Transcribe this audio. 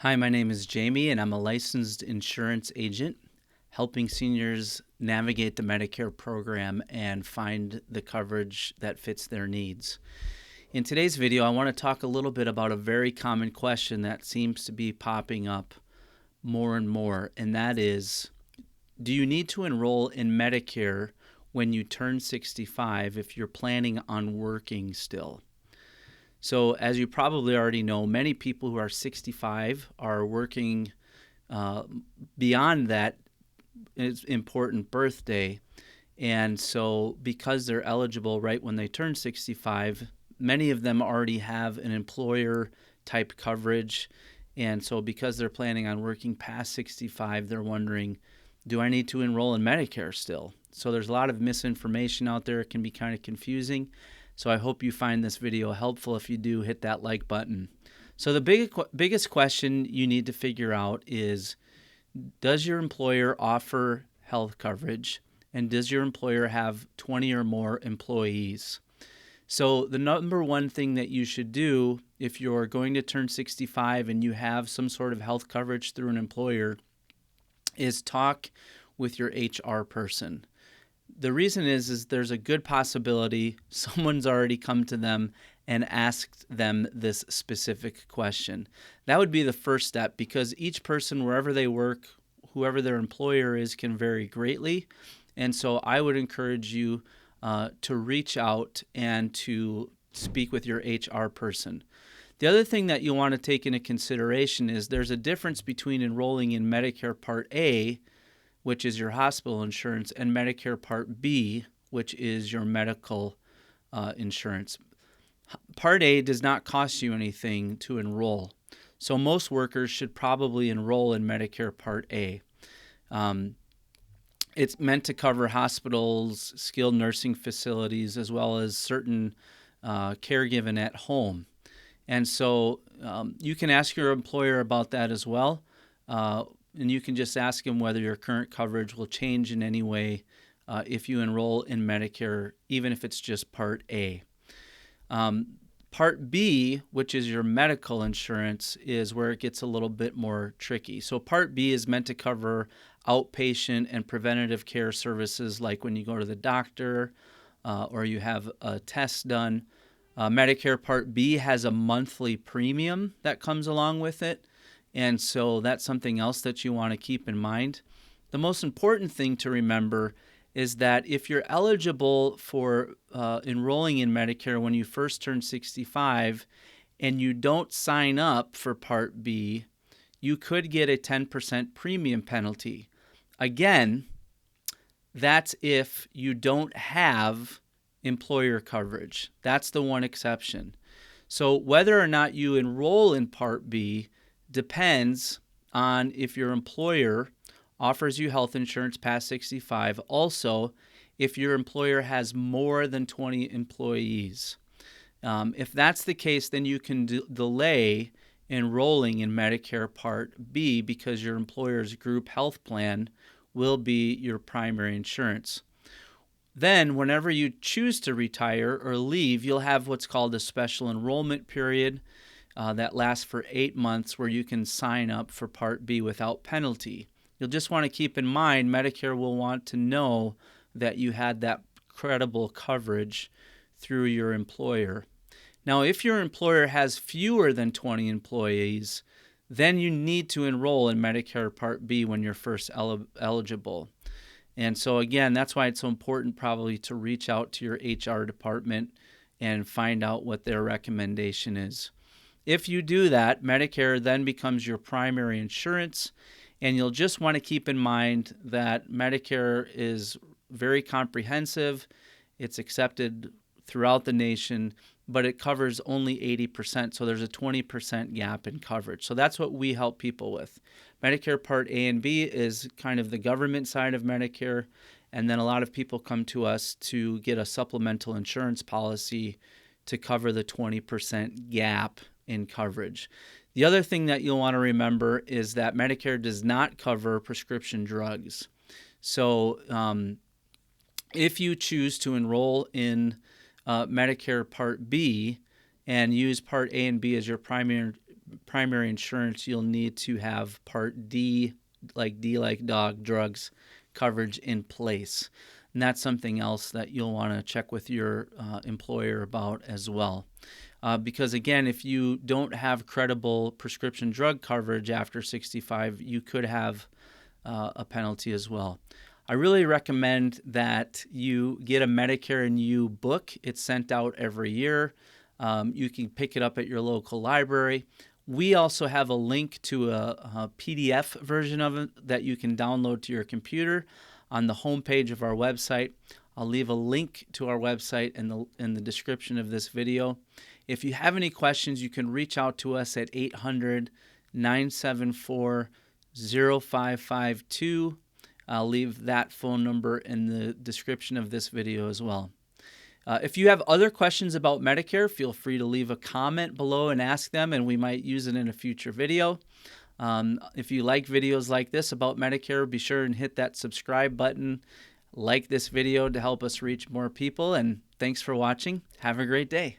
Hi, my name is Jamie, and I'm a licensed insurance agent helping seniors navigate the Medicare program and find the coverage that fits their needs. In today's video, I want to talk a little bit about a very common question that seems to be popping up more and more, and that is, do you need to enroll in Medicare when you turn 65 if you're planning on working still? So as you probably already know, many people who are 65 are working beyond that important birthday. And so because they're eligible right when they turn 65, many of them already have an employer type coverage. And so because they're planning on working past 65, they're wondering, do I need to enroll in Medicare still? So there's a lot of misinformation out there. It can be kind of confusing. So I hope you find this video helpful. If you do, hit that like button. So the biggest question you need to figure out is, does your employer offer health coverage? And does your employer have 20 or more employees? So the number one thing that you should do if you're going to turn 65 and you have some sort of health coverage through an employer is talk with your HR person. The reason is there's a good possibility someone's already come to them and asked them this specific question. That would be the first step, because each person, wherever they work, whoever their employer is, can vary greatly. And so I would encourage you to reach out and to speak with your HR person. The other thing that you want to take into consideration is there's a difference between enrolling in Medicare Part A, which is your hospital insurance, and Medicare Part B, which is your medical insurance. Part A does not cost you anything to enroll. So most workers should probably enroll in Medicare Part A. It's meant to cover hospitals, skilled nursing facilities, as well as certain caregiving at home. And so you can ask your employer about that as well. And you can just ask them whether your current coverage will change in any way if you enroll in Medicare, even if it's just Part A. Part B, which is your medical insurance, is where it gets a little bit more tricky. So Part B is meant to cover outpatient and preventative care services, like when you go to the doctor or you have a test done. Medicare Part B has a monthly premium that comes along with it. And so that's something else that you want to keep in mind. The most important thing to remember is that if you're eligible for enrolling in Medicare when you first turn 65 and you don't sign up for Part B, you could get a 10% premium penalty. Again, that's if you don't have employer coverage. That's the one exception. So whether or not you enroll in Part B depends on if your employer offers you health insurance past 65. Also, if your employer has more than 20 employees. If that's the case, then you can delay enrolling in Medicare Part B because your employer's group health plan will be your primary insurance. Then, whenever you choose to retire or leave, you'll have what's called a special enrollment period that lasts for 8 months, where you can sign up for Part B without penalty. You'll just want to keep in mind Medicare will want to know that you had that credible coverage through your employer. Now, if your employer has fewer than 20 employees, then you need to enroll in Medicare Part B when you're first eligible. And so again, that's why it's so important probably to reach out to your HR department and find out what their recommendation is. If you do that, Medicare then becomes your primary insurance, and you'll just want to keep in mind that Medicare is very comprehensive. It's accepted throughout the nation, but it covers only 80%, so there's a 20% gap in coverage. So that's what we help people with. Medicare Part A and B is kind of the government side of Medicare, and then a lot of people come to us to get a supplemental insurance policy to cover the 20% gap in coverage. The other thing that you'll want to remember is that Medicare does not cover prescription drugs. So if you choose to enroll in Medicare Part B and use Part A and B as your primary primary insurance, you'll need to have Part D like dog, drugs coverage in place. And that's something else that you'll want to check with your employer about as well. Because again, if you don't have credible prescription drug coverage after 65, you could have a penalty as well. I really recommend that you get a Medicare and You book. It's sent out every year. You can pick it up at your local library. We also have a link to a PDF version of it that you can download to your computer on the homepage of our website. I'll leave a link to our website in the description of this video. If you have any questions, you can reach out to us at 800-974-0552. I'll leave that phone number in the description of this video as well. If you have other questions about Medicare, feel free to leave a comment below and ask them, and we might use it in a future video. If you like videos like this about Medicare, be sure and hit that subscribe button. Like this video to help us reach more people, and thanks for watching. Have a great day.